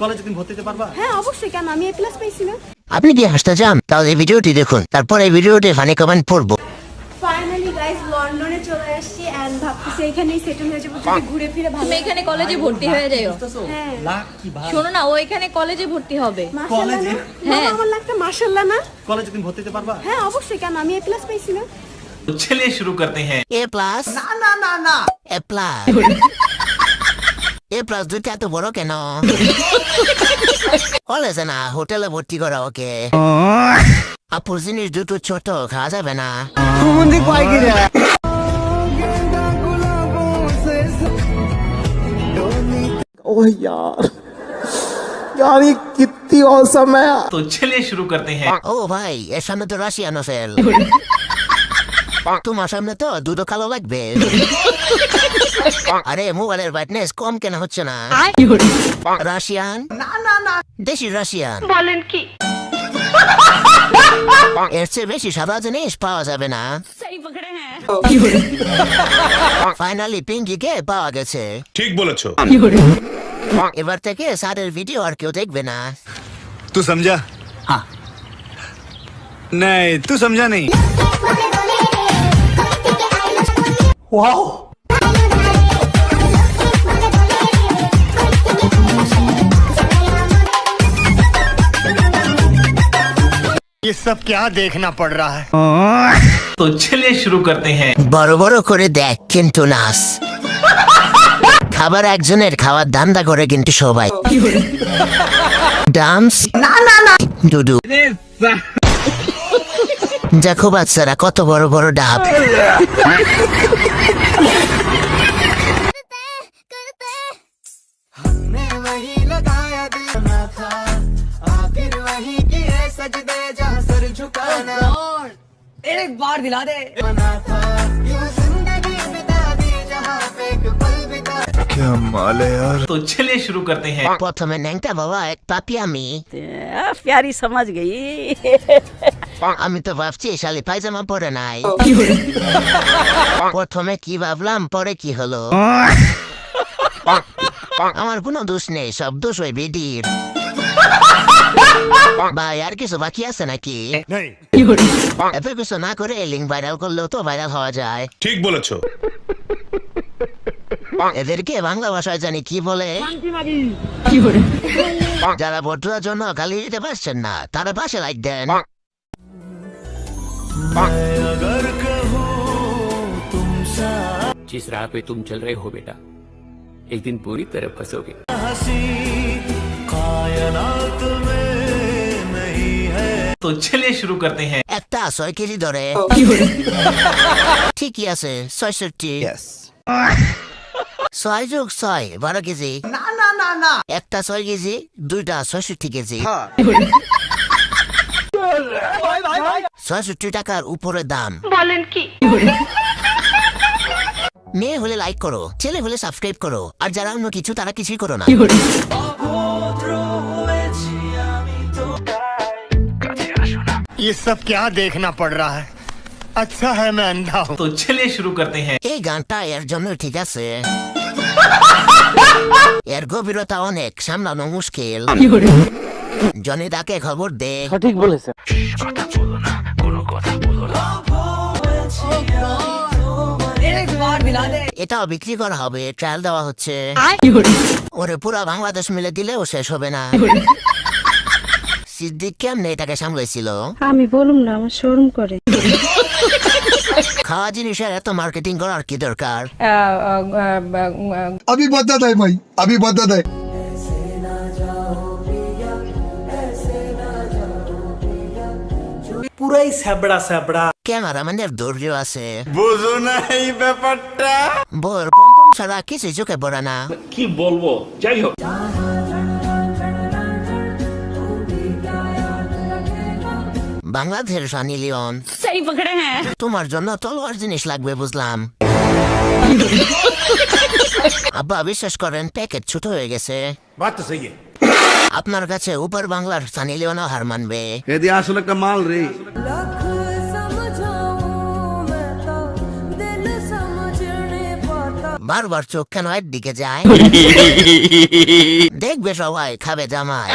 কলেজে তুমি ভর্তি হতে পারবা? হ্যাঁ অবশ্যই, কেন আমি এ প্লাস পাইছি না। আপনি কি হাসতে চান? তাহলে এই ভিডিওটি দেখুন, তারপর এই ভিডিওটি ফানি কমেন্ট পড়বো। ফাইনালি গাইস লন্ডনে চলে আসছি এন্ড ভাবতেছি এখানেই সেটেল হয়ে যাবো, যদি ঘুরে ফিরে ভালো। তুমি এখানে কলেজে ভর্তি হয়ে যাও। হ্যাঁ লাকি ভাই, শোনো না, ও এখানে কলেজে ভর্তি হবে। মাশাআল্লাহ কলেজে? না? হ্যাঁ। বাবা, আমার লাগটা মাশাআল্লাহ না। কলেজে তুমি ভর্তি হতে পারবা? হ্যাঁ অবশ্যই, কেন আমি এ প্লাস পাইছি না। तो चलिए शुरू करते हैं। এ প্লাস এ প্লাস এ প্লাস দুইটা এত বড় কেন? কলেজে না, হোটেলে ভর্তি করা ওকে। আপুর জিনিস দুটো ছোট, খাওয়া যাবে না। ओह यार ये कितनी औसम है। तो चलिए शुरू करते हैं। ও ভাই, এর সামনে তো রাশিয়ান হোটেল। তোমার সামনে তো দুটো কালো লাগবে। আরে মোবাইলের ব্রাইটনেস কম কেন হচ্ছে না? রাশিয়ান দেশি রাশিয়ান বলেন কি? এর চেয়ে বেশি সাদা জিনিস পাওয়া যাবে না। ফাইনালি পিঙ্কিকে পাওয়া গেছে। ঠিক বলেছো। এবার থেকে স্যারের ভিডিও আর কেউ দেখবে না। तू समझा? हाँ। नहीं तू समझा नहीं। वाओ ये सब क्या देखना पड़ रहा है। तो चलिए शुरू करते हैं। বড় বড় করে দেখ কিন্তু নাস। খাবার একজনের, খাওয়ার ধান্দা করে কিন্তু সবাই। ডান্স দুদু দেখো বাচ্চারা কত বড় বড় ডাব। एक बार दिला दे। क्या माल है यार। तो चलिए शुरू करते हैं। প্রথমে ন্যাংটা বাবা এক পাপি আমি। प्यारी समझ गई। আমি তো ভাবছি শালি পায়জামা পরে নাই। প্রথমে কি ভাবলাম, পরে কি হলো। আমার কোনো দোষ নেই, সব দোষ ওই বিডির। ভাই আর কিছু বাকি আছে নাকি? नहीं এত কিছু না করে লিঙ্ক ভাইরাল করলেও তো ভাইরাল হওয়া যায়। ठीक बोलेছো। এদেরকে বাংলা ভাষায় জানি কি বলে। যারা ভোটার জন্য গালি দিতে পারছেন না, তারা পাশে লাইক দেন। जिस राह पे तुम चल रहे हो बेटा, एक दिन पूरी तरह फंसोगे। तो चलिए शुरू करते हैं। একটা 6 কেজি ধরে ঠিকই আছে 66। 6 যোগ 6 12 কেজি। না একটা 6 কেজি, দুইটা 66 কেজি। 66 টাকার উপরে দাম। বলেন কি? মেয়ে হলে লাইক করো, ছেলে হলে সাবস্ক্রাইব করো, আর যারা অন্য কিছু তারা কিছুই করো না। ये सब क्या देखना पड़ रहा है। अच्छा है मैं अंधा हूँ। तो चलिए शुरू करते हैं। এই গানটা এর জন্য ঠিক আছে। এর গভীরতা অনেক, সামলানো মুশকিল। জনি তাকে খবর দে। ठीक बोले सर। एक बार दिला दे। এটাও বিক্রি করা হবে, ট্রায়াল দেওয়া হচ্ছে। ওরে পুরা বাংলাদেশ মিলে দিলেও শেষ হবে না। সিদ্দিক কেমনে এটাকে সামলাইছিল? আমি বলুম না, আমার শরম করে। খাওয়া জিনিসের এত মার্কেটিং করার কি দরকার? अभी बता दे भाई, अभी बता दे। পুরাই স্যাবড়া স্যাবড়া। ক্যামেরাম্যানের ধৈর্য আছে। बुझो नहीं ব্যাপারটা। বোর পম্পম ছাড়া কিছু চোখে পড়ে না। কি বলবো, যাই হোক। বাংলাদেশের সানি লিওন। सही पकड़े हैं। তোমার জন্য তলোয়ার জিনিস লাগবে বুঝলাম। আব্বা বিশ্বাস করেন প্যাকেট ছোট হয়ে গেছে। बात तो सही है। আপনার কাছে উপর বাংলার সানি লিওনও হার মানবে। এদি আসলে একটা মাল রে। समझाऊं मैं तो दिल समझने पाता বারবার চোখ কেন এর দিকে যায়? দেখবে সবাই খাবে জামাই।